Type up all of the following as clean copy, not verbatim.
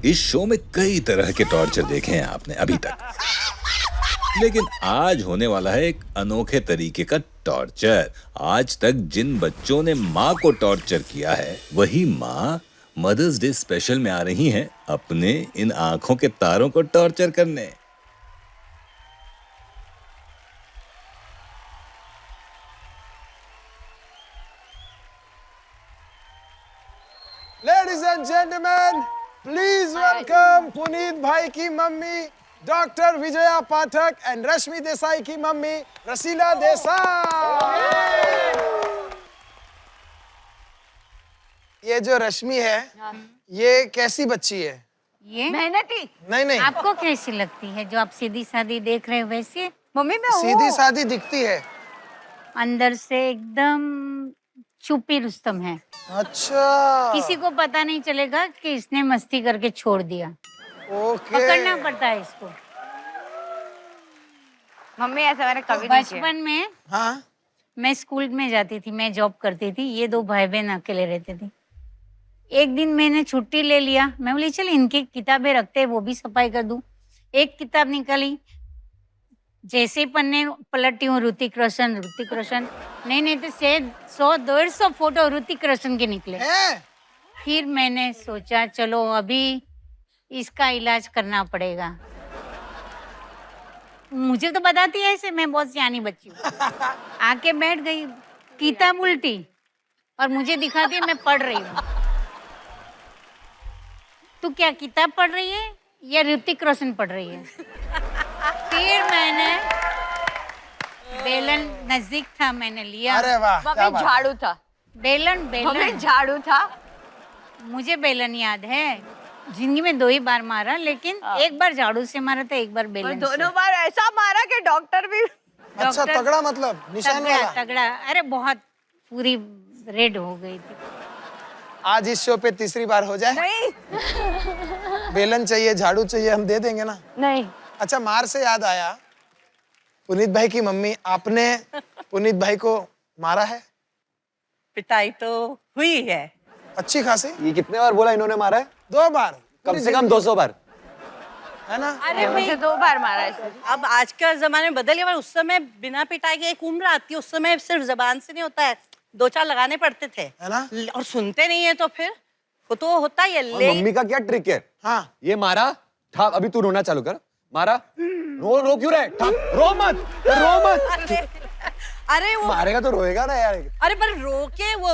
इस शो में कई तरह के टॉर्चर देखे हैं आपने अभी तक, लेकिन आज होने वाला है एक अनोखे तरीके का टॉर्चर। आज तक जिन बच्चों ने माँ को टॉर्चर किया है, वही माँ मदर्स डे स्पेशल में आ रही हैं अपने इन आंखों के तारों को टॉर्चर करने। Ladies and gentlemen, please welcome Puneet भाई की mummy doctor Vijaya Pathak and Rashmi Desai की मम्मी रसीला देसाई। ये जो रश्मि है, ये कैसी बच्ची है? ये मेहनती। नहीं आपको कैसी लगती है? जो आप सीधी सादी देख रहे हो वैसे? मम्मी मैं सीधी सादी दिखती है, अंदर से एकदम चुप्पी रुस्तम है। अच्छा, किसी को पता नहीं चलेगा कि इसने मस्ती करके छोड़ दिया। ओके। पकड़ना पड़ता है इसको। मम्मी ऐसा मैंने कभी नहीं किया। बचपन में हाँ, मैं स्कूल में जाती थी, मैं जॉब करती थी, ये दो भाई बहन अकेले रहते थे। एक दिन मैंने छुट्टी ले लिया, मैं बोली चल इनकी किताबें रखते हैं, वो भी सफाई कर दूं। एक किताब निकाली, जैसे ही पन्ने पलटती हूँ ऋतिक रोशन नहीं तो 100-150 फोटो ऋतिक रोशन के निकले। फिर मैंने सोचा चलो अभी इसका इलाज करना पड़ेगा। मुझे तो बताती है ऐसे, मैं बहुत सियानी बच्ची हूँ। आके बैठ गई, किताब उल्टी और मुझे दिखाती है मैं पढ़ रही हूँ। तू क्या किताब पढ़ रही है या ऋतिक रोशन पढ़ रही है? फिर मैंने बेलन नजदीक था, मैंने लिया। अरे वाह, क्या मम्मी बात है। झाड़ू था। बेलन झाड़ू था। मुझे बेलन याद है, जिंदगी में 2 ही बार मारा, लेकिन एक बार झाड़ू से मारा था, एक बार बेलन से। दोनों बार ऐसा मारा कि डॉक्टर भी। अच्छा, तगड़ा मतलब निशान वाला। तगड़ा, अरे बहुत पूरी रेड हो गई थी। आज इस शो पे तीसरी बार हो जाए। नहीं बेलन चाहिए, झाड़ू चाहिए, हम दे देंगे ना। नहीं। अच्छा, मार से याद आया, पुनीत भाई की मम्मी, आपने पुनीत भाई को मारा है? पिटाई तो हुई है। अच्छी खासी। ये कितने बार बोला इन्होंने मारा है? 2 बार, कम से कम 200 बार, है ना? अरे मुझे 2 बार मारा है। अब आज का जमाने में बदल गया, पर उस समय बिना पिटाई के एक उम्र आती है। उस समय सिर्फ जबान से नहीं होता है, 2-4 लगाने पड़ते थे, है ना? और सुनते नहीं है तो फिर वो तो होता ही है। और मम्मी का क्या ट्रिक है? हाँ, ये मारा था, अभी तू रोना चालू कर। मारा, रो क्यों रहे? रो मत। अरे वो मारेगा तो रोएगा ना यार। अरे पर रोके वो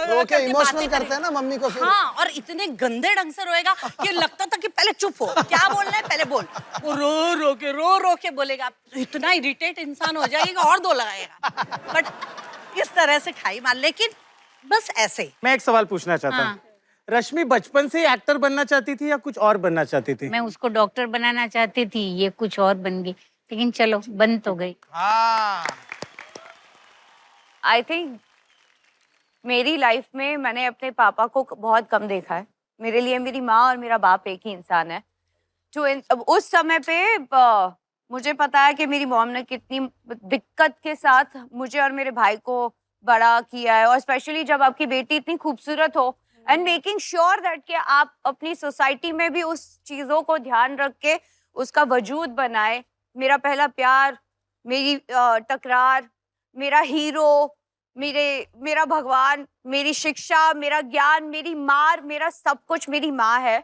रोके इमोशनल करते हैं ना मम्मी को फिर। हाँ, और इतने गंदे ढंग से रोएगा कि लगता था कि पहले चुप हो, क्या बोलना है पहले बोल। वो रो के बोलेगा, इतना इरिटेट इंसान हो जाएगा और 2 लगाएगा। बट इस तरह से खाई मार, लेकिन बस ऐसे ही। मैं एक सवाल पूछना चाहता हूँ। रश्मि बचपन से एक्टर बनना चाहती थी या कुछ और बनना चाहती थी? मैं उसको डॉक्टर बनाना चाहती थी, ये कुछ और बन गई, लेकिन चलो बन तो गई। हाँ, आई थिंक मेरी लाइफ में मैंने अपने पापा को बहुत कम देखा है। मेरे लिए मेरी माँ और मेरा बाप एक ही इंसान है। अब उस समय पे मुझे पता है कि मेरी मॉम ने कितनी दिक्कत के साथ मुझे और मेरे भाई को बड़ा किया है, और स्पेशली जब आपकी बेटी इतनी खूबसूरत हो, एंड मेकिंग श्योर दैट कि आप अपनी सोसाइटी में भी उस चीज़ों को ध्यान रख के उसका वजूद बनाए। मेरा पहला प्यार, मेरी टकरार, मेरा हीरो, मेरा भगवान, मेरी शिक्षा, मेरा ज्ञान, मेरी मार, मेरा सब कुछ मेरी माँ है।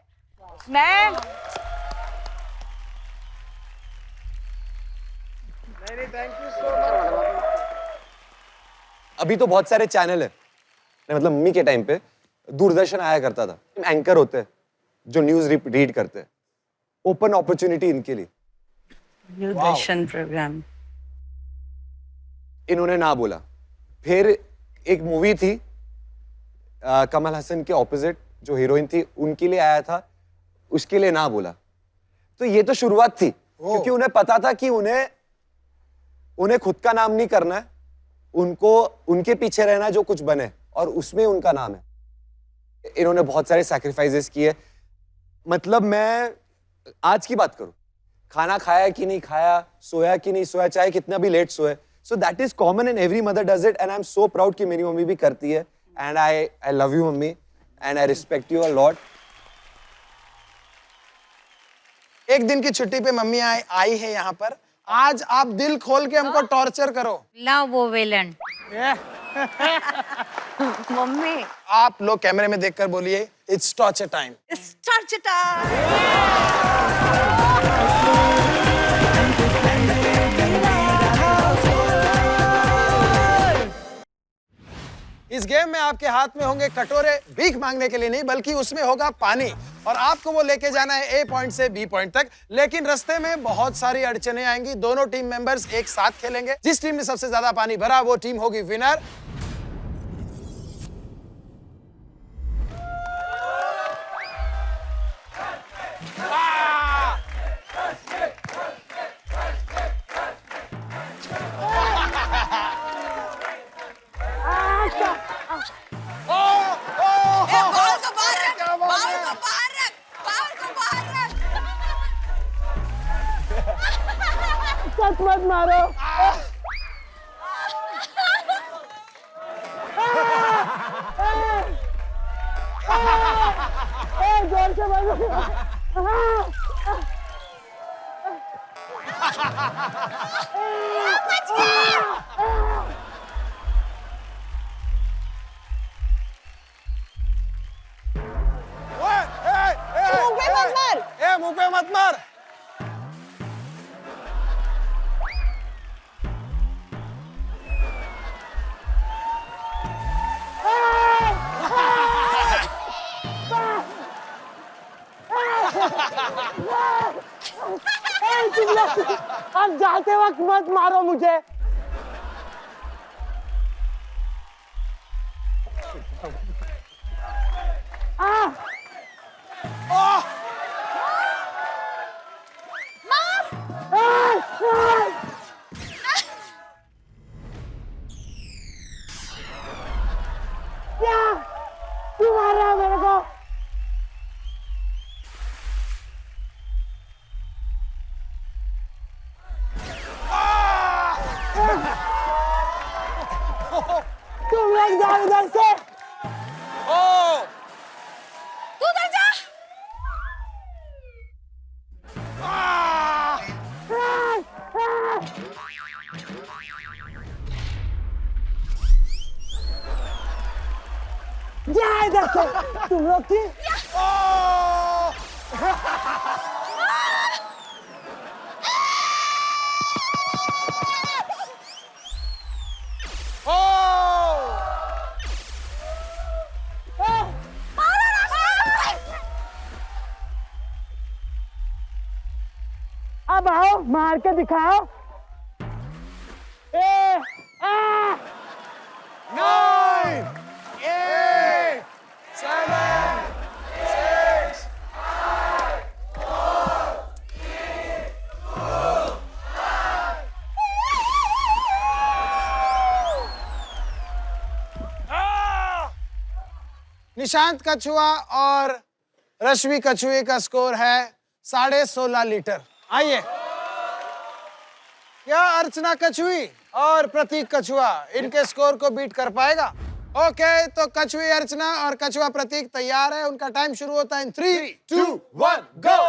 मैं अभी तो बहुत सारे चैनल है, मतलब मम्मी के टाइम पे दूरदर्शन आया करता था, एंकर होते हैं जो न्यूज रीड करते हैं। ओपन अपॉर्चुनिटी इनके लिए। दूरदर्शन प्रोग्राम इन्होंने ना बोला। फिर एक मूवी थी कमल हसन के ऑपोजिट, जो हीरोइन थी उनके लिए आया था, उसके लिए ना बोला। तो ये तो शुरुआत थी, क्योंकि उन्हें पता था कि उन्हें खुद का नाम नहीं करना है, उनको उनके पीछे रहना है जो कुछ बने, और उसमें उनका नाम है। इन्होंने बहुत सारे सैक्रिफाइसेस किए। मतलब मैं आज की बात करूं, खाना खाया कि नहीं खाया, सोया कि नहीं सोया, चाहे कितना भी लेट सोए, so that is common and every mother does it, and I am so proud कि मेरी मम्मी भी करती है, and I love you mummy, and I respect you a lot. एक दिन की छुट्टी पे मम्मी आई है यहाँ पर। आज आप दिल खोल के हमको टॉर्चर करो। लाओ वो वेलन। मम्मी आप लोग कैमरे में देखकर बोलिए it's torture time. Start it up. इस गेम में आपके हाथ में होंगे कटोरे, भीख मांगने के लिए नहीं बल्कि उसमें होगा पानी, और आपको वो लेके जाना है ए पॉइंट से बी पॉइंट तक। लेकिन रास्ते में बहुत सारी अड़चने आएंगी। दोनों टीम मेंबर्स एक साथ खेलेंगे। जिस टीम ने सबसे ज्यादा पानी भरा वो टीम होगी विनर। बाल को बाहर रख, बाल को बाहर रख, बाल को बाहर रख। मत मारो। जोर से मारो। मुंह पे मत मार। अब जाते वक्त मत मारो मुझे। तू मार रहा है मेरे को। तुम लोग जाओ इधर से। तू उधर जा। जा इधर से। तुम लोग की अब आओ मार के दिखाओ। 9 8 7 6 निशांत कछुआ और रश्मि कछुए का स्कोर है 16.5 लीटर। आइए, क्या अर्चना कछुई और प्रतीक कछुआ इनके स्कोर को बीट कर पाएगा? ओके, तो कछुई अर्चना और कछुआ प्रतीक तैयार है। उनका टाइम शुरू होता है 3 2 1 गो।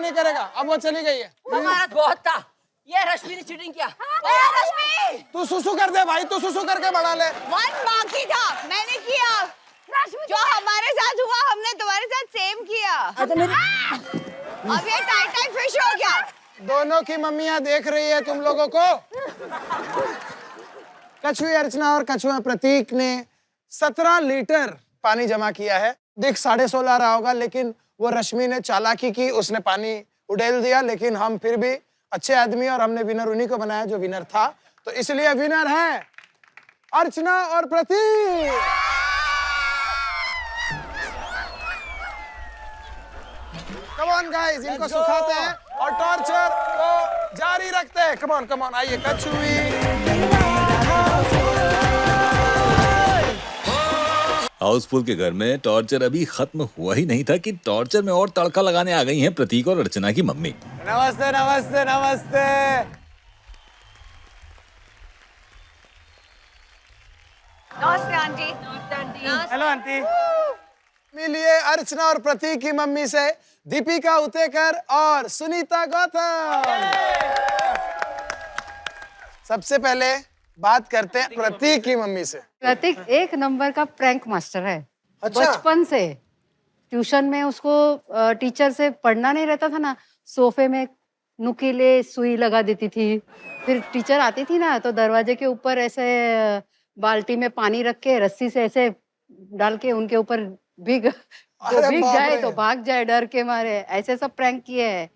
नहीं करेगा, अब वो चली गई है। महाराज बहुत था, ये रश्मि ने चीटिंग किया। रश्मि तू सुसु कर दे भाई, तू सुसु करके बढ़ा ले। वन बाकी था, मैंने किया। जो हमारे साथ हुआ हमने तुम्हारे साथ सेम किया। अब ये टाइट फिश हो गया। दोनों की मम्मियां देख रही है तुम लोगों को। कछुई अर्चना और कछुआ प्रतीक ने 17 लीटर पानी जमा किया है। दिख 16.5 रहा होगा, लेकिन वो रश्मि ने चालाकी की, उसने पानी उड़ेल दिया। लेकिन हम फिर भी अच्छे आदमी और हमने विनर उन्हीं को बनाया जो विनर था, तो इसलिए विनर है अर्चना और प्रतीक। कम ऑन गाइस, इनको सुखाते हैं और टॉर्चर को जारी रखते हैं। कम ऑन आइए कछुई। हाउसफुल के घर में टॉर्चर अभी खत्म हुआ ही नहीं था कि टॉर्चर में और तड़का लगाने आ गई हैं प्रतीक और अर्चना की मम्मी। नमस्ते नमस्ते नमस्ते। नमस्ते आंटी। Hello aunty. मिलिए अर्चना और प्रतीक की मम्मी से दीपिका उतेकर और सुनीता गौतम। सबसे पहले बात करते हैं प्रतीक की मम्मी से। प्रतीक एक नंबर का प्रैंक मास्टर है। अच्छा। बचपन से ट्यूशन में उसको टीचर से पढ़ना नहीं रहता था ना, सोफे में नुकीले सुई लगा देती थी। फिर टीचर आती थी ना तो दरवाजे के ऊपर ऐसे बाल्टी में पानी रख के रस्सी से ऐसे डाल के उनके ऊपर भीग जाए तो भाग जाए डर के मारे। ऐसे सब प्रैंक किए हैं।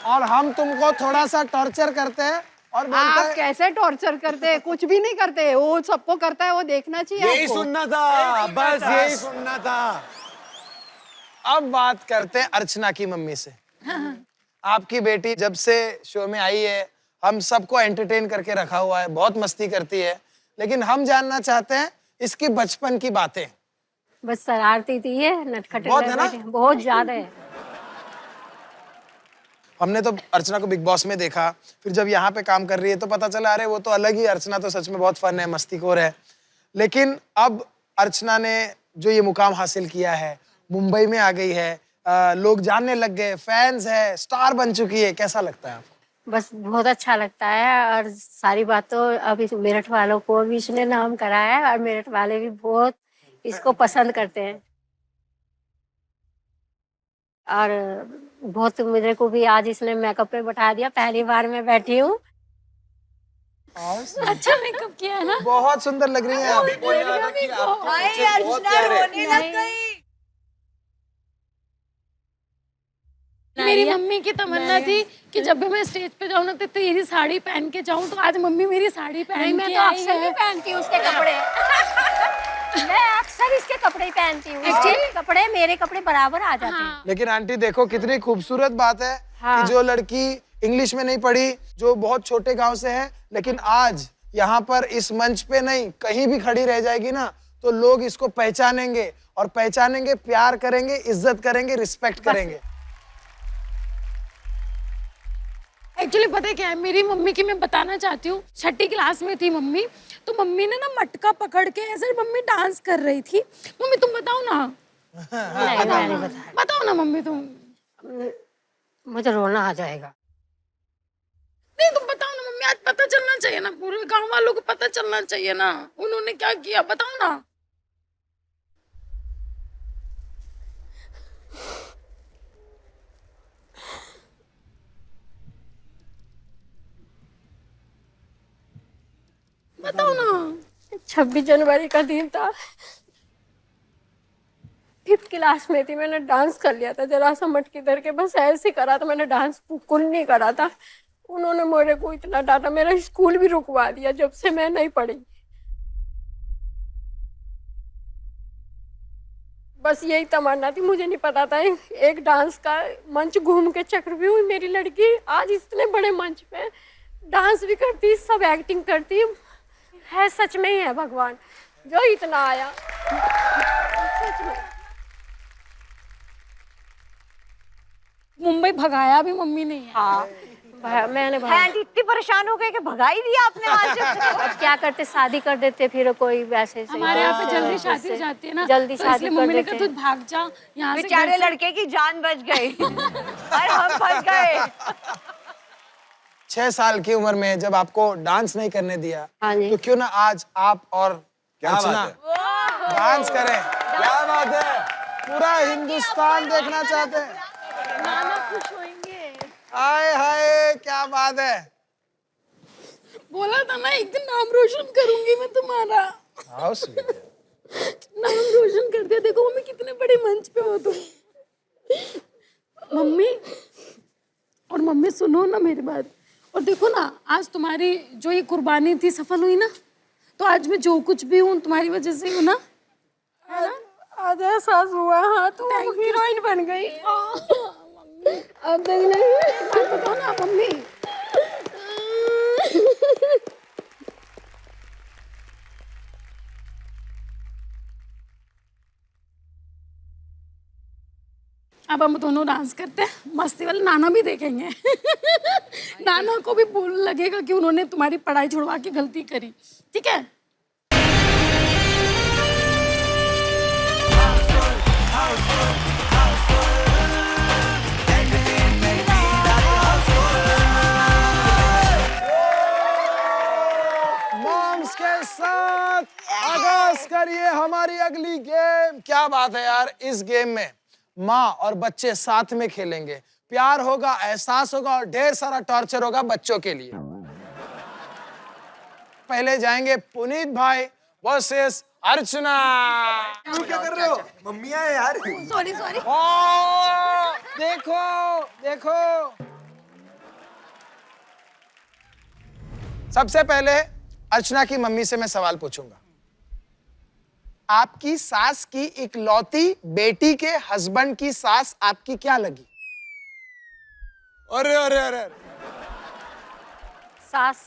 और हम तुमको थोड़ा सा टॉर्चर करते हैं और बोलते आप हैं कैसे टॉर्चर करते हैं? कुछ भी नहीं करते, वो सबको करता है, वो देखना चाहिए यही आपको। सुनना था, बस यही सुनना था। अब बात करते हैं अर्चना की मम्मी से। आपकी बेटी जब से शो में आई है हम सबको एंटरटेन करके रखा हुआ है, बहुत मस्ती करती है, लेकिन हम जानना चाहते हैं इसकी बचपन की बातें। बस शरारती थी ये, नटखटे बहुत है ना? बहुत ज्यादा है। हमने तो अर्चना को बिग बॉस में देखा, फिर जब यहाँ पे काम कर रही है तो पता चला अरे वो तो अलग ही, अर्चना तो सच में बहुत फन है, मस्तीखोर है। लेकिन अब अर्चना ने जो ये मुकाम हासिल किया है, मुंबई में आ गई है, लोग जानने लग गए, फैंस है, स्टार बन चुकी है, कैसा लगता है आपको? बस बहुत अच्छा लगता है। और सारी बातों अब इस मेरठ वालों को भी इसने नाम करा है और मेरठ वाले भी बहुत इसको पसंद करते हैं। और बहुत मेरे को भी आज इसने मेकअप पे बैठा दिया, पहली बार मैं बैठी हूँ। अच्छा मेकअप किया है ना, बहुत सुंदर लग रही है आप। भाई अर्चना रोने लग गई। मेरी मम्मी की तमन्ना थी कि जब भी मैं स्टेज पे जाऊँ ना तो तेरी साड़ी पहन के जाऊँ, तो आज मम्मी मेरी साड़ी पहन मैं के तो आई अक्सर है। ही पहनती हूँ उसके कपड़े। मैं अक्सर इसके कपड़े ही पहनती हूँ, इसके कपड़े मेरे कपड़े बराबर आ जाते हैं। लेकिन आंटी देखो कितनी खूबसूरत बात है कि जो लड़की इंग्लिश में नहीं पढ़ी, जो बहुत छोटे गांव से है, लेकिन आज यहाँ पर इस मंच पे नहीं कहीं भी खड़ी रह जाएगी ना तो लोग इसको पहचानेंगे और पहचानेंगे, प्यार करेंगे, इज्जत करेंगे, रिस्पेक्ट करेंगे। एक्चुअली पता है क्या है, मेरी मम्मी की मैं बताना चाहती हूँ, 6ठी क्लास में थी मम्मी, तो मम्मी ने ना मटका पकड़ के ऐसे मम्मी डांस कर रही थी। मम्मी तुम बताओ ना। नहीं मैं नहीं बताया, बताओ ना मम्मी तुम। मुझे रोना आ जाएगा। नहीं तुम बताओ ना मम्मी, आज पता चलना चाहिए ना, पूरे गांव वालों को पता चलना चाहिए ना उन्होंने क्या किया, बताओ ना। बताओ ना। 26 जनवरी का दिन था, 5th क्लास में थी, मैंने डांस कर लिया था जरा सा मटकी धर के, बस ऐसे करा था मैंने, डांस बिल्कुल नहीं करा था। उन्होंने मेरे को इतना डांटा, मेरा स्कूल भी रुकवा दिया जब से मैं नहीं पढ़ी। बस यही तमन्ना थी, मुझे नहीं पता था एक डांस का मंच घूम के चक्रव्यूह मेरी लड़की आज इतने बड़े मंच पे डांस भी करती, सब एक्टिंग करती है। सच में ही है भगवान जो इतना आया, सच में। मुंबई भगाया भी मम्मी ने है। हाँ मैंने है आंटी इतनी परेशान हो गए कि भगा ही दिया आपने वहां से। अब क्या करते, शादी कर देते फिर कोई वैसे से। हमारे यहाँ पे जल्दी शादी हो जाती है ना, जल्दी तो शादी इसलिए कर मम्मी ने कहा देते तू भाग जा यहाँ से, बेचारे घर से। लड़के की जान बच गई और हम फंस गए। 6 साल की उम्र में जब आपको डांस नहीं करने दिया, हाँ जी। तो क्यों ना आज आप और क्या बात अर्चना है? डांस करें। क्या बात है? पूरा हिंदुस्तान देखना चाहते हैं। नाना खुश होंगे। हाय हाय, क्या बात है। बोला था ना एक दिन नाम रोशन करूंगी मैं तुम्हारा। How sweet. नाम रोशन कर दिया। देखो मम्मी कितने बड़े मंच पे हो तुम। मम्मी, और मम्मी सुनो ना मेरी बात, और देखो ना आज तुम्हारी जो ये कुर्बानी थी सफल हुई ना, तो आज मैं जो कुछ भी हूँ तुम्हारी वजह से हूँ ना। आज एहसास हुआ। हाँ, तो हीरोइन बन गई। अब तक नहीं। बताओ ना मम्मी। अब हम दोनों डांस करते हैं मस्ती वाले, नाना भी देखेंगे। नाना को भी बोल लगेगा कि उन्होंने तुम्हारी पढ़ाई छुड़वा के गलती करी, ठीक है? मॉम्स के साथ आगाज करिए हमारी अगली गेम। क्या बात है यार, इस गेम में माँ और बच्चे साथ में खेलेंगे। प्यार होगा, एहसास होगा और ढेर सारा टॉर्चर होगा बच्चों के लिए। पहले जाएंगे पुनीत भाई वर्सेस अर्चना। क्या कर रहे हो? मम्मी आए यार। Sorry sorry. देखो देखो, सबसे पहले अर्चना की मम्मी से मैं सवाल पूछूंगा। आपकी सास की इकलौती बेटी के हस्बैंड की सास आपकी क्या लगी? अरे अरे अरे, सास।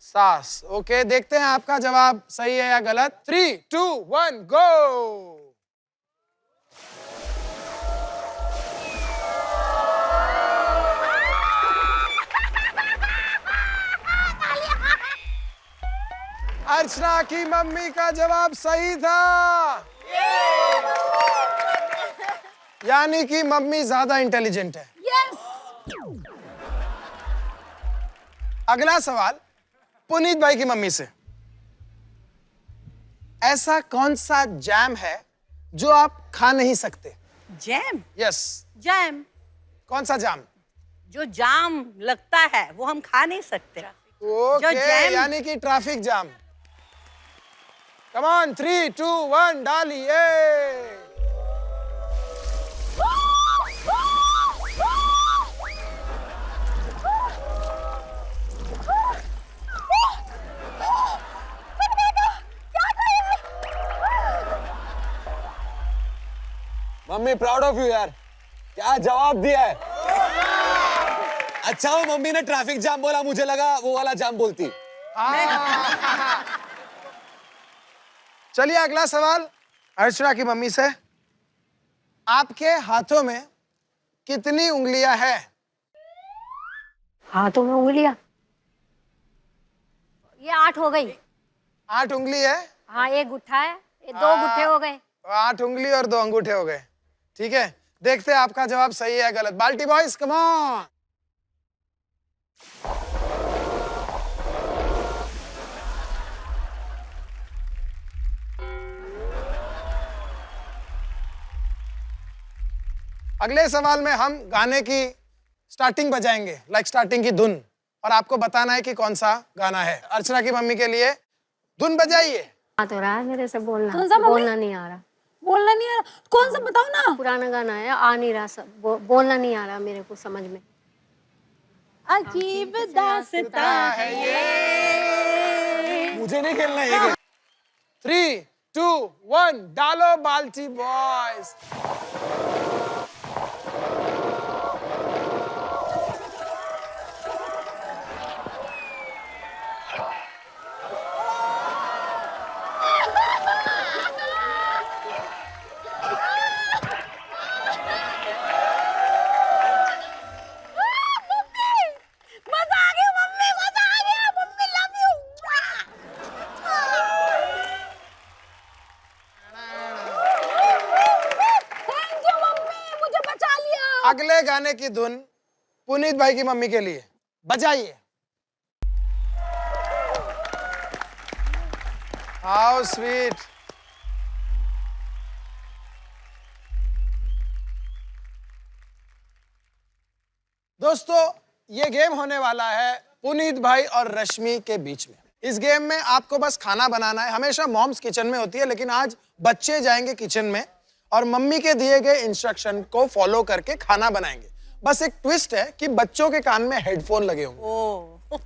सास। ओके, देखते हैं आपका जवाब सही है या गलत। 3, 2, 1 गो। अर्चना की मम्मी का जवाब सही था। यानी कि मम्मी ज्यादा इंटेलिजेंट है। अगला सवाल पुनीत भाई की मम्मी से। ऐसा कौन सा जैम है जो आप खा नहीं सकते? जैम? यस। जैम? कौन सा जाम? जो जाम लगता है वो हम खा नहीं सकते। ओके, जैम- यानी कि ट्रैफिक जाम। कम ऑन, 3, 2, 1 डालिए। मम्मी प्राउड ऑफ यू यार, क्या जवाब दिया है। अच्छा वो मम्मी ने ट्रैफिक जाम बोला, मुझे लगा वो वाला जाम बोलती। चलिए अगला सवाल अर्चना की मम्मी से। आपके हाथों में कितनी उंगलियां हैं? हाथों में उंगलियां, ये 8 हो गई। 8 उंगली है। हाँ, एक गुट्ठा है, ये 2 गुट्ठे हो गए। 8 उंगली और 2 अंगूठे हो गए। ठीक है, देखते हैं आपका जवाब सही है या गलत। बाल्टी बॉयज कम ऑन। अगले सवाल में हम गाने की स्टार्टिंग बजाएंगे, लाइक स्टार्टिंग की धुन, और आपको बताना है कि कौन सा गाना है। अर्चना की मम्मी के लिए धुन बजाइए। आ तो रहा है मेरे से बोलना, कौन सा मम्मी? बोलना नहीं आ रहा। बोलना नहीं आ रहा? कौन सा बताओ ना। पुराना गाना है, आ नहीं रहा, सब बोलना नहीं आ रहा मेरे को समझ में। अजीब दास्तां है ये। मुझे नहीं खेलना ये गेम। 3, 2, 1 डालो बाल्टी बॉयज। अगले गाने की धुन पुनीत भाई की मम्मी के लिए, बजाइए। How sweet. दोस्तों, ये गेम होने वाला है पुनीत भाई और रश्मि के बीच में। इस गेम में आपको बस खाना बनाना है। हमेशा मॉम्स किचन में होती है, लेकिन आज बच्चे जाएंगे किचन में और मम्मी के दिए गए इंस्ट्रक्शन को फॉलो करके खाना बनाएंगे। बस एक ट्विस्ट है कि बच्चों के कान में हेडफोन लगे होंगे।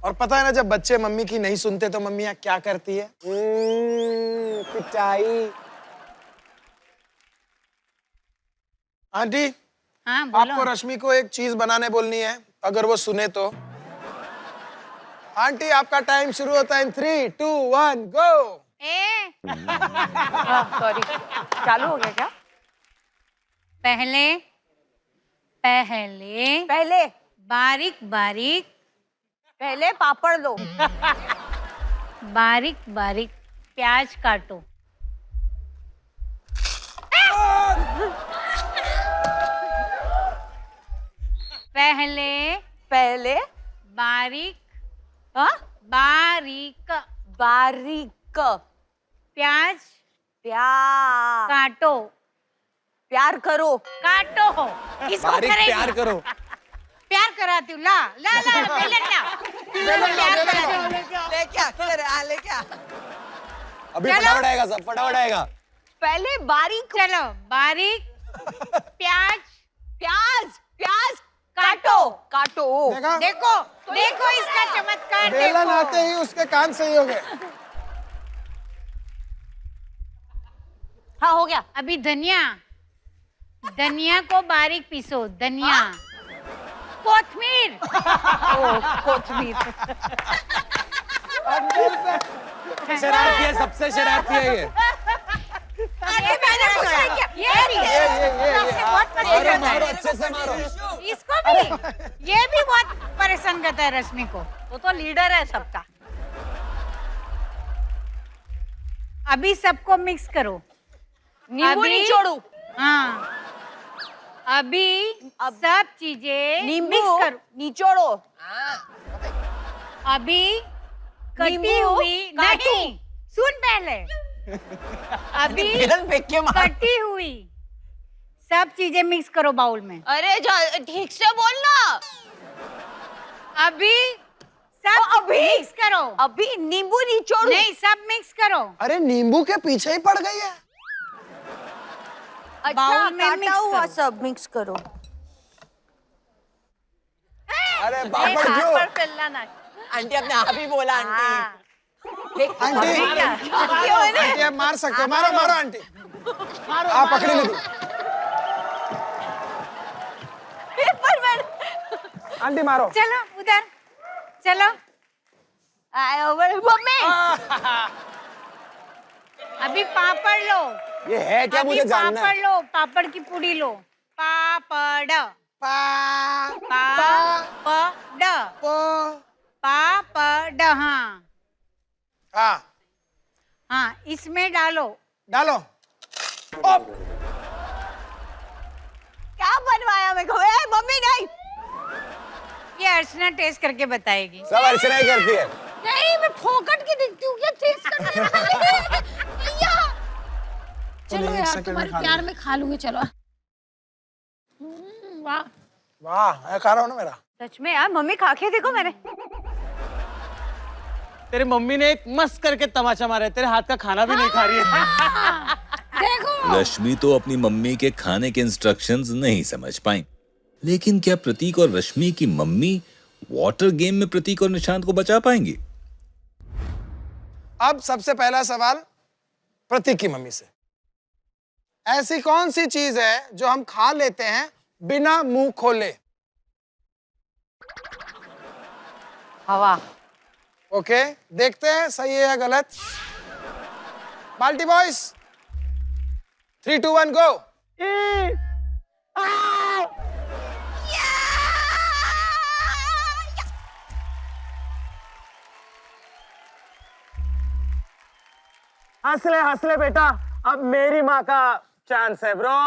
और पता है ना, जब बच्चे मम्मी की नहीं सुनते तो मम्मियाँ क्या करती है? पिटाई। आंटी, हाँ बोलो। आपको रश्मि को एक चीज बनाने बोलनी है, अगर वो सुने तो। आंटी, आपका टाइम शुरू होता है। 3, 2, 1 गो। सॉरी, चालू हो गया क्या? पहले पहले पहले बारीक बारीक पहले पापड़ लो। बारीक बारीक प्याज काटो। पहले पहले बारीक हाँ बारीक बारीक प्याज प्यार काटो। प्यार करो। काटो किसको बारीक करेगी? प्यार करो। प्यार कराती हूँ। ला ला ला बेलन ला। प्यार कराती हूँ। ले क्या कर ले क्या अभी चलो। फटाफट आएगा सब, फटाफट आएगा। पहले बारीक चलो बारीक प्याज प्याज प्याज काटो काटो। देखा? देखो देखो इसका चमत्कार बेलन देखो। आते ही उसके कान सही हो गए। हाँ हो गया। अभी धनिया, धनिया को बारीक पीसो। धनिया, कोथमीर, कोथमीर। शरारती है, सबसे शरारती है ये। ये मैंने कुछ नहीं किया। ये बहुत पसंद मारो करता मारो, है। अच्छे से मारो। इसको भी, ये भी बहुत परेशान करता है रश्मि को। वो तो लीडर है सबका। अभी सबको मिक्स करो। नींबू अभी- निचोड़ू। हाँ, अभी सब चीजें नींबू मिक्स करो। निचोड़ो। अभी कटी नींबू हुई काटू। नहीं, सुन पहले। अभी बेलन फेंक के मार। कटी हुई सब चीजें मिक्स करो बाउल में। अरे ठीक से बोलना। अभी सब अभी? मिक्स करो। अभी नींबू निचोड़ू। नहीं, सब मिक्स करो। अरे नींबू के पीछे ही पड़ गई है। अच्छा, बाउल में काटा मिक्स हुआ करो। सब मिक्स करो। अरे एक पापड़ हाथ क्यों? पर फैलना ना। आंटी अपने आप ही बोला आंटी। आंटी, आंटी आप मार सकते हो। मारो मारो आंटी, आप पकड़ी ली। आंटी मारो। चलो उधर चलो। मम्मी अभी पापड़ लो। ये है क्या, अभी मुझे जानना पापड़ है। लो, पापड़ की पूड़ी लो। पापड़ पापड़ पापड़। हाँ हाँ, हाँ, इसमें डालो। डालो। क्या बनवाया मेरे को? मम्मी नहीं। ये अर्चना टेस्ट करके बताएगी। सब अर्चना ही करती है। नहीं, मैं फोकट की दिखती हूँ क्या? टेस्ट करने वाली। भैया चलो यार, तुम्हारे प्यार में खा लूंगी। चलो। वाह वाह, मैं खा रहा हूँ ना मेरा। सच में यार, मम्मी खा के देखो मैंने। तेरे मम्मी ने एक मस्त करके तमाचा मारा है, तेरे हाथ का खाना भी नहीं खा रही है। देखो, रश्मि तो अपनी मम्मी के खाने के इंस्ट्रक्शंस नहीं समझ पाई, लेकिन क्या प्रतीक और रश्मि की मम्मी वाटर गेम में प्रतीक और निशांत को बचा पाएंगी? अब सबसे पहला सवाल प्रतीक की मम्मी से। ऐसी कौन सी चीज है जो हम खा लेते हैं बिना मुंह खोले? हवा। ओके, देखते हैं सही है या गलत। बाल्टी बॉयज, 3, 2, 1 गो। हंस ले बेटा, अब मेरी माँ का चांस है ब्रो।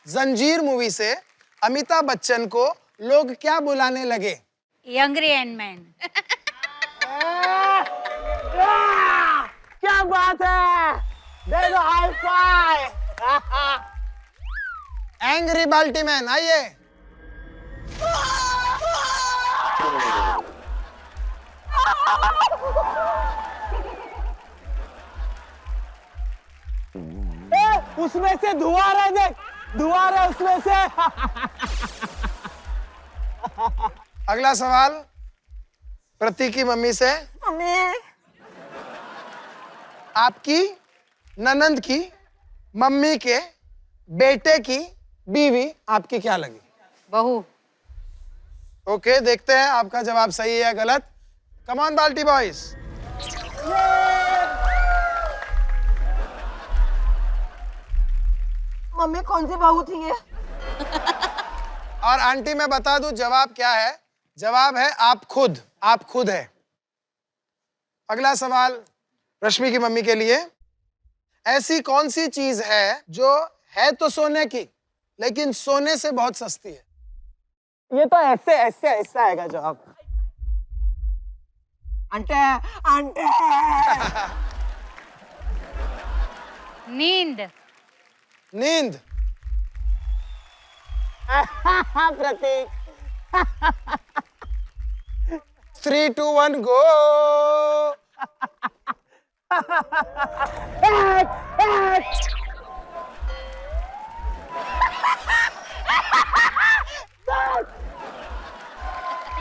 जंजीर मूवी से अमिताभ बच्चन को लोग क्या बुलाने लगे? यंगरी एंड मैन। क्या बात है, दे दो हाई फाइव। एंग्री बाल्टी मैन, आइए। उसमें से धुआं आ रहा है, देख धुआं आ रहा है उसमें से। अगला सवाल प्रतीक की मम्मी से। आपकी ननंद की मम्मी के बेटे की बीवी आपकी क्या लगी? बहू। ओके, देखते हैं आपका जवाब सही है या गलत। कम ऑन बाल्टी बॉयज। मम्मी कौन सी बहू थी ये? और आंटी मैं बता दूं जवाब क्या है? जवाब है आप खुद। आप खुद है। अगला सवाल रश्मि की मम्मी के लिए। ऐसी कौन सी चीज है जो है तो सोने की लेकिन सोने से बहुत सस्ती है? ये तो ऐसे ऐसे ऐसे आएगा जवाब। आंटे आंटे। नींद। नींद। प्रतीक। 3, 2, 1 गो।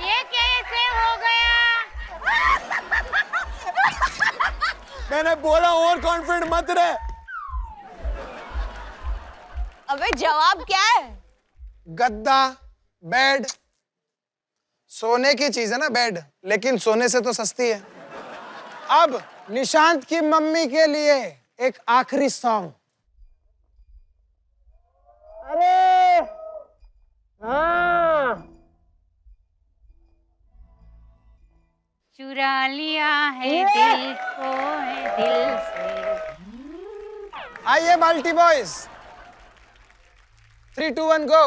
ये कैसे हो गया? मैंने बोला ओवर कॉन्फिडेंट मत रहे। अबे जवाब क्या है? गद्दा, बेड। सोने की चीज है ना बेड, लेकिन सोने से तो सस्ती है। अब निशांत की मम्मी के लिए एक आखिरी सॉन्ग। अरे हाँ। चुरा लिया है दिल को, है दिल से। आइए बाल्टी बॉयज। 3, 2, 1 गो।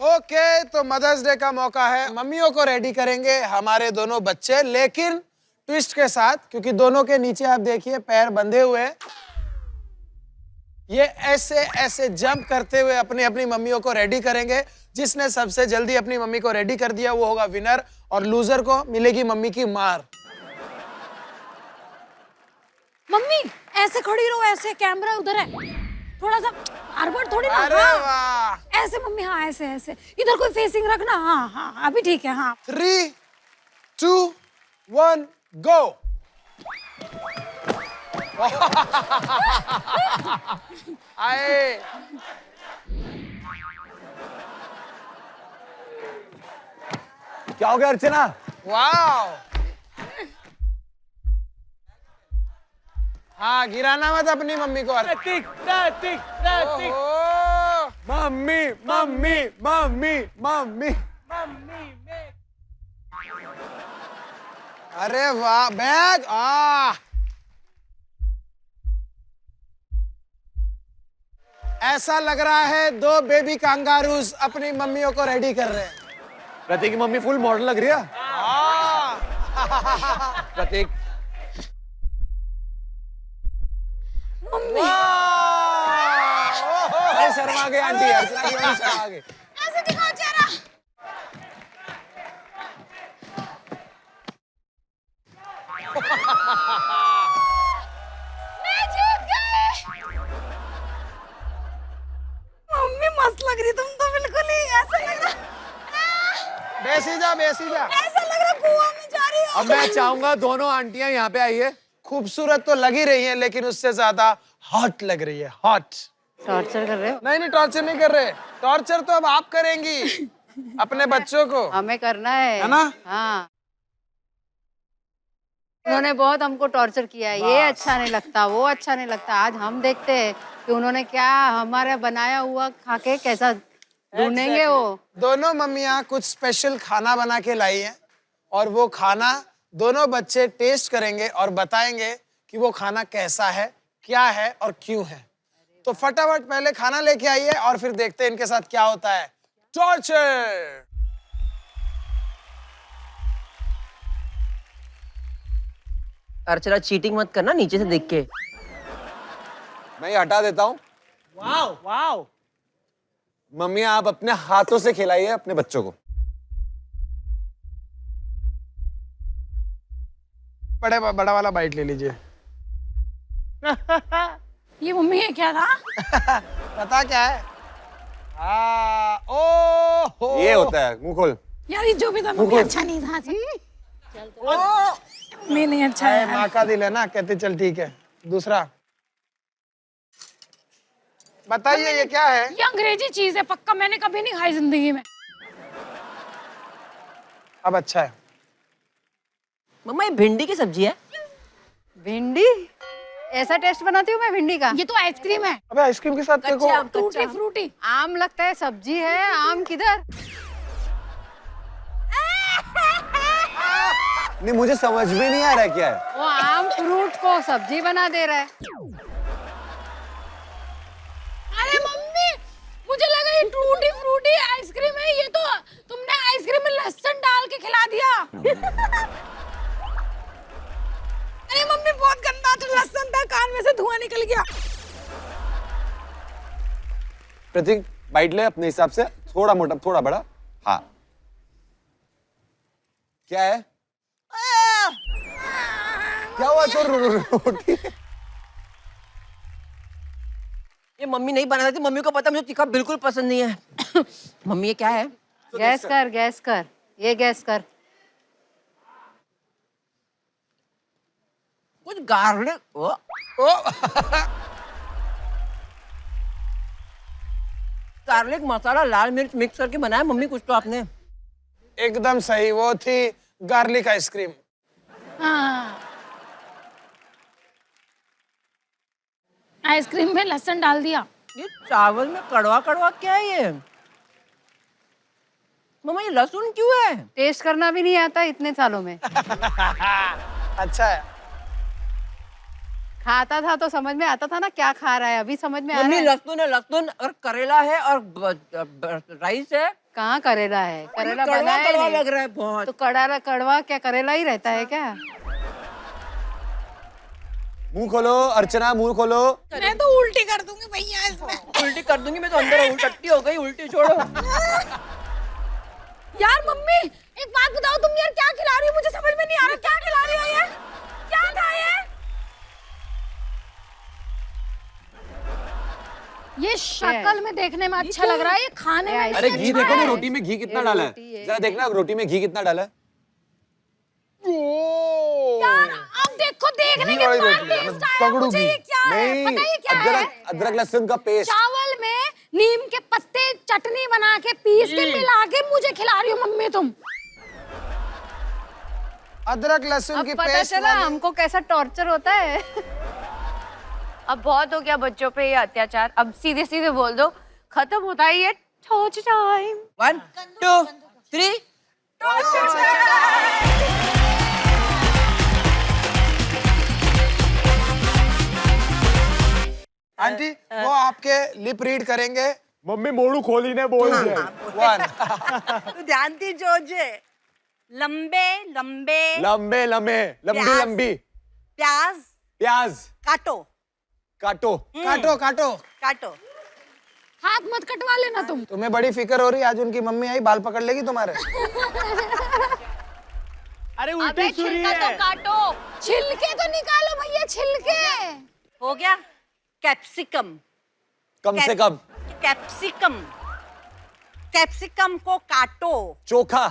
ओके, तो मदर्स डे का मौका है। मम्मियों को रेडी करेंगे हमारे दोनों बच्चे, लेकिन ट्विस्ट के साथ, क्योंकि दोनों के नीचे आप देखिए पैर बंधे हुए हैं। ये ऐसे ऐसे जंप करते हुए अपनी अपनी मम्मियों को रेडी करेंगे। जिसने सबसे जल्दी अपनी मम्मी को रेडी कर दिया वो होगा विनर, और लूजर को मिलेगी मम्मी की मार। मम्मी ऐसे खड़ी रहो, ऐसे कैमरा उधर है, थोड़ा सा बार थोड़ी ना। अरे हाँ। वाह। ऐसे मम्मी, हाँ ऐसे ऐसे, इधर कोई फेसिंग रखना। हाँ हाँ अभी ठीक है। हाँ 3, 2, 1 गो। आए। क्या हो गया अर्चना? वाओ। हाँ, गिराना मत अपनी मम्मी को। प्रतीक प्रतीक प्रतीक। ओहो। Mummy mummy mummy mummy. अरे वाह, बैग। ऐसा लग रहा है 2 बेबी कांगारूज अपनी मम्मियों को रेडी कर रहे हैं। प्रतीक की मम्मी फुल मॉडल लग रही है। प्रतीक। मम्मी अरे शर्मा गई आंटी, अर्चना की मम्मी शर्मा गई। ऐसे दिखाओ चेहरा। मैं जीत गई। मम्मी मस्त लग रही तुम तो, बिल्कुल ही ऐसा लग रहा, बेसी जा, बेसी जा। ऐसा लग रहा कुआं में जा रही हो। अब मैं चाहूंगा दोनों आंटियां यहाँ पे आइए। खूबसूरत तो लग ही रही है, लेकिन उससे ज्यादा हॉट लग रही है। हॉट। टॉर्चर कर रहे हो? नहीं नहीं, टॉर्चर नहीं कर रहे। टॉर्चर तो अब आप करेंगी अपने बच्चों को। हमें करना है ना? हाँ। उन्होंने बहुत हमको टॉर्चर किया है, ये अच्छा नहीं लगता, वो अच्छा नहीं लगता। आज हम देखते हैं कि उन्होंने क्या हमारा बनाया हुआ खा के कैसा ढूंढेंगे वो। दोनों मम्मियाँ कुछ स्पेशल खाना बना के लाई हैं, और वो खाना दोनों बच्चे टेस्ट करेंगे और बताएंगे कि वो खाना कैसा है, क्या है और क्यों है। तो फटाफट पहले खाना लेके आइए और फिर देखते हैं इनके साथ क्या होता है। टॉर्चर। अर्चना चीटिंग मत करना नीचे से देख के। मैं ये हटा देता हूँ। Wow wow. मम्मी आप अपने हाथों से खिलाइए अपने बच्चों को। बड़ा वाला बाइट ले लीजिए। ये मम्मी ये क्या था? पता क्या है? ओ हो। ये होता है, मुंह खोल। यार ये जो भी था मम्मी अच्छा नहीं था। मम्मी नहीं अच्छा है। माँ का दिल है ना, कहते चल ठीक है। दूसरा बताइए ये क्या है? ये अंग्रेजी चीज है पक्का, मैंने कभी नहीं खाई जिंदगी में। अब अच्छा है। मम्मा ये भिंडी की सब्जी है। भिंडी? ऐसा टेस्ट बनाती हूँ मैं भिंडी का? ये तो आइसक्रीम है। अबे आइसक्रीम के साथ देखो। Tutti frutti. आम लगता है सब्जी है। आम किधर? नहीं मुझे समझ में नहीं आ रहा है क्या है। वो आम फ्रूट को सब्जी बना दे रहा है। अरे मम्मी मुझे लगा ये टूटी फ्रूटी आइसक्रीम है। ये तो तुमने आइसक्रीम में लहसुन डाल के खिला दिया। अरे मम्मी बहुत गंदा था, लहसुन था, कान में से धुआं निकल गया। प्रतीक बाइट ले अपने हिसाब से, थोड़ा मोटा थोड़ा बड़ा। हाँ क्या है? क्या हुआ? रोटी। ये मम्मी नहीं बना रही थी, मम्मी को पता मुझे तीखा बिल्कुल पसंद नहीं है। मम्मी ये क्या है? गैस कर, गैस कर, ये गैस कर। कुछ गार्लिक। ओ गार्लिक मसाला लाल मिर्च मिक्स करके बनाया मम्मी कुछ तो आपने। एकदम सही, वो थी गार्लिक आइसक्रीम। हाँ आइसक्रीम में लहसुन डाल दिया। ये चावल में कड़वा कड़वा क्या है ये? मम्मा ये लहसुन क्यों है? टेस्ट करना भी नहीं आता इतने सालों में। अच्छा है। खाता था तो समझ में आता था ना क्या खा रहा है। अभी समझ में आ रहा मम्मी है? लहसुन है, लहसुन और करेला है और राइस है। कहाँ करेला है? करेला कड़वा बना है कड़वा नहीं। लग रहा है बहुत। तो कड़वा कड़वा क्या करेला ही रहता है क्या? मुंह खोलो अर्चना, मुंह खोलो। मैं तो उल्टी कर दूंगी भैया इसमें। उल्टी कर दूंगी मैं तो, अंदर उल्टी हो गई। उल्टी छोड़ो। यार मम्मी एक बात बताओ, तुम यार क्या खिला रही हो? मुझे समझ में नहीं आ रहा क्या खिला रही हो ये? क्या था ये शक्ल में देखने में अच्छा लग रहा है, ये खाने में अरे नहीं घी अच्छा देखो ना है। रोटी में घी कितना डाला है। जरा देखना रोटी में घी कितना डाला है। यार अब देखो देखने के बाद टेस्ट आया मुझे। ये क्या है? बताइए क्या है? अदरक लहसुन का पेस्ट। चावल में नीम के पत्ते चटनी बना के पीस के मिला के मुझे खिला रही हो मम्मी तुम। अदरक लहसुन की अब पता पेस्ट चला हमको कैसा टॉर्चर होता है। अब बहुत हो गया बच्चों पे ये अत्याचार। अब सीधे सीधे बोल दो, खत्म होता है ये टॉर्चर टाइम। 1 2 3 आंटी वो आपके लिप रीड करेंगे। मम्मी मोड़ू खोली ने बोल दिया। 1 तू ध्यान दी जोजे। लंबे लंबे लंबे लंबे लंबी प्याज। लंबी प्याज प्याज काटो काटो। काटो काटो। काटो। हाथ मत कटवा लेना तुम। तुम्हें बड़ी फिक्र हो रही है, आज उनकी मम्मी आई बाल पकड़ लेगी तुम्हारे। अरे उल्टी सूरी है। काटो। छिलके तो निकालो भैया, छिलके। हो गया। कैप्सिकम। कम से कम। कैप्सिकम। कैप्सिकम को काटो। चोखा।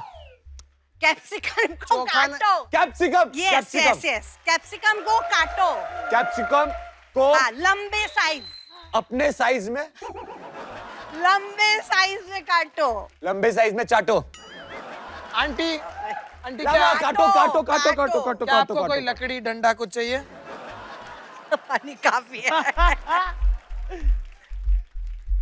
कैप्सिकम को चोखा न- काटो। Capsicum. Yes yes yes capsicum को काटो। कैप्सिकम को हाँ, लंबे साइज। अपने साइज में। लंबे साइज में काटो। लंबे साइज में चाटो। आंटी आंटी क्या क्या काटो काटो काटो काटो काटो क्या काटो आपको कोई काटो। लकड़ी डंडा कुछ चाहिए? पानी काफी है।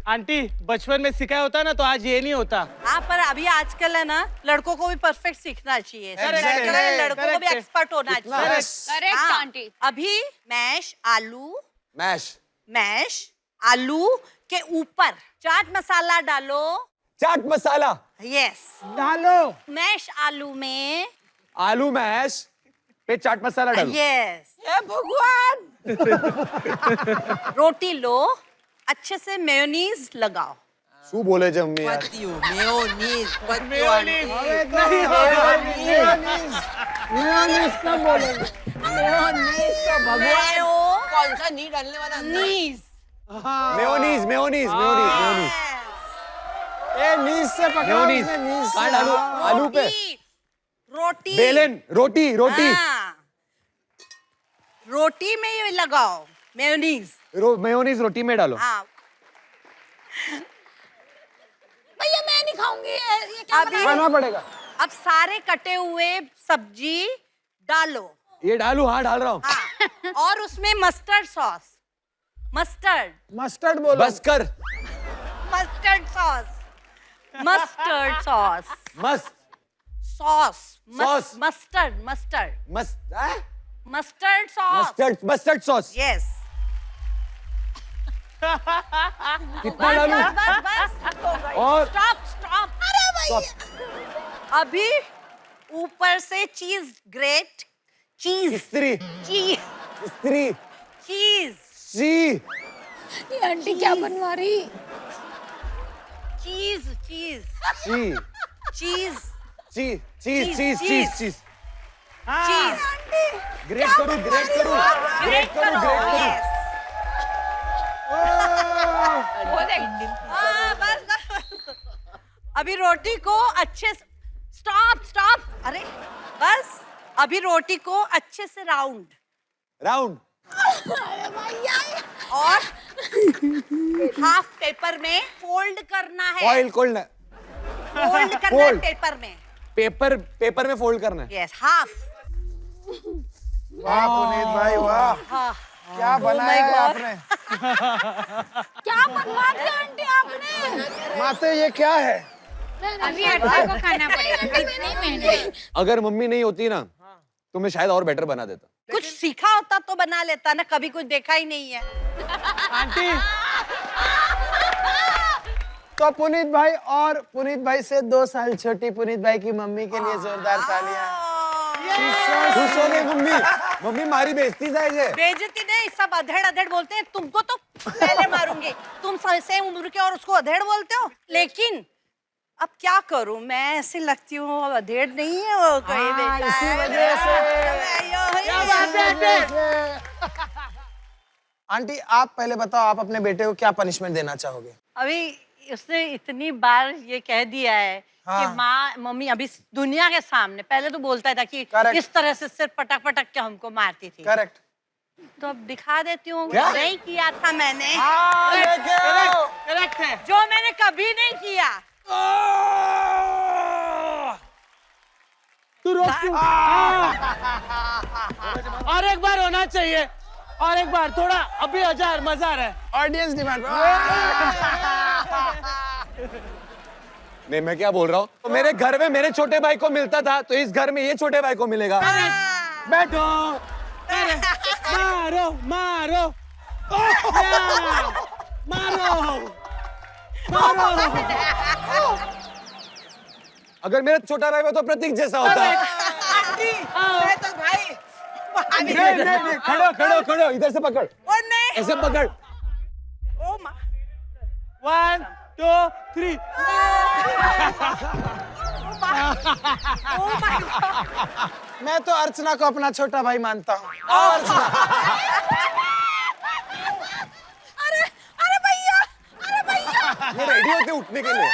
आंटी बचपन में सिखाया होता ना तो आज ये नहीं होता। हाँ पर अभी आजकल है ना, लड़कों को भी परफेक्ट सीखना चाहिए। Exactly. लड़कों को भी Correct. एक्सपर्ट होना चाहिए। Yes. हाँ, अभी मैश आलू, मैश मैश आलू के ऊपर चाट मसाला डालो। चाट मसाला यस, डालो। मैश आलू में आलू मैश पे चाट मसाला डालो। यस। हे भगवान। रोटी लो, अच्छे से मेयोनीज लगाओ। શું બોલે છે મમ્મી યાર? मेयोनीज मेयोनीज कब बोलेंगे? कौन सा नी डालने वाला? नीज। मेयोनीज मेयोनीज मेयोनीज मेयोनीज ए नीज से पकड़ो। मेयोनीज उसने नीज से। कहाँ डालू? आलू पे रोटी। बेलन रोटी रोटी हाँ। रोटी में ये लगाओ मेयोनीज। मेयोनीज रोटी में डालो। हाँ। भैया मैं नहीं खाऊंगी ये क्या अभी खाना पड़ेगा। अब सारे कटे हुए सब्जी डालो। ये डालू? हाँ डाल रहा हूँ। हाँ। और उसमें मस्टर्ड सॉस। मस्टर्ड मस्टर्ड बोलो। बस कर। Mustard sauce. Mustard sauce. मस्त सॉस। सॉस। मस्टर्ड मस्टर्ड मस्त mustard sauce. Mustard mustard sauce yes. कितना डालू? बस बस। और स्टॉप स्टॉप। अरे भैया। अभी ऊपर से चीज ग्रेट चीज स्त्री चीज स्त्री चीज सी ये आंटी क्या बनवा रही? चीज चीज सी चीज चीज चीज चीज चीज चीज चीज ग्रेट करूँ ग्रेट करूँ ग्रेट करो। यस। बस बस। अभी रोटी को अच्छे से स्टॉप स्टॉप। अरे बस अभी रोटी को अच्छे से राउंड राउंड और हाफ पेपर में फोल्ड करना है। ऑयल कोल्ड फोल्ड करना है Fold. पेपर में। पेपर में फोल्ड करना है। Yes half. वाह पुनीत भाई वाह, क्या बनाया है आपने? क्या बनवा दिया आंटी आपने? माते ये क्या है? अभी आटा को खाना पड़ेगा। इतनी मेहनत। अगर मम्मी नहीं होती ना तो मैं शायद और बेटर बना देता। कुछ सीखा होता तो बना लेता ना, कभी कुछ देखा ही नहीं है। आंटी तो पुनीत भाई और पुनीत भाई से 2 साल छोटी पुनीत भाई की मम्मी के लिए जोरदार तालियां। खुश हो गई मम्मी। मम्मी मारी बेइज्जती जाए। बेइज्जती नहीं, सब अधेड़ अधेड़ बोलते हैं। तुमको तो पहले मारूंगी। तुम सेम उम्र के और उसको अधेड़ बोलते हो। लेकिन अब क्या करूं, मैं ऐसी लगती हूँ अधेड़ नहीं है वो कोई बेटा। इसी वजह से। आंटी आप पहले बताओ, आप अपने बेटे को क्या पनिशमेंट देना चाहोगे? अभी उसने इतनी बार ये कह दिया है कि माँ मम्मी अभी दुनिया के सामने, पहले तो बोलता था कि Correct. इस तरह से सिर्फ पटक पटक के हमको मारती थी। करेक्ट। तो अब दिखा देती हूँ क्या? नहीं किया था मैंने, करेक्ट है। जो मैंने कभी नहीं किया। तू रोक क्यों? और एक बार होना चाहिए, और एक बार थोड़ा अभी 1000 मजा आ रहा है। Audience demand. नहीं मैं क्या बोल रहा हूँ, तो मेरे घर में मेरे छोटे भाई को मिलता था तो इस घर में ये छोटे भाई को मिलेगा। बैठो, मारो मारो मारो मारो। अगर मेरा छोटा भाई हो तो प्रतीक जैसा होता। मैं तो भाई नहीं, खड़ो खड़ो खड़ो, इधर से पकड़, और नहीं। ऐसे पकड़। ओ माँ 1 2 3। मैं तो अर्चना को अपना छोटा भाई मानता हूँ। अरे अरे भैया, अरे भैया। ये रेडी होते उठने के लिए।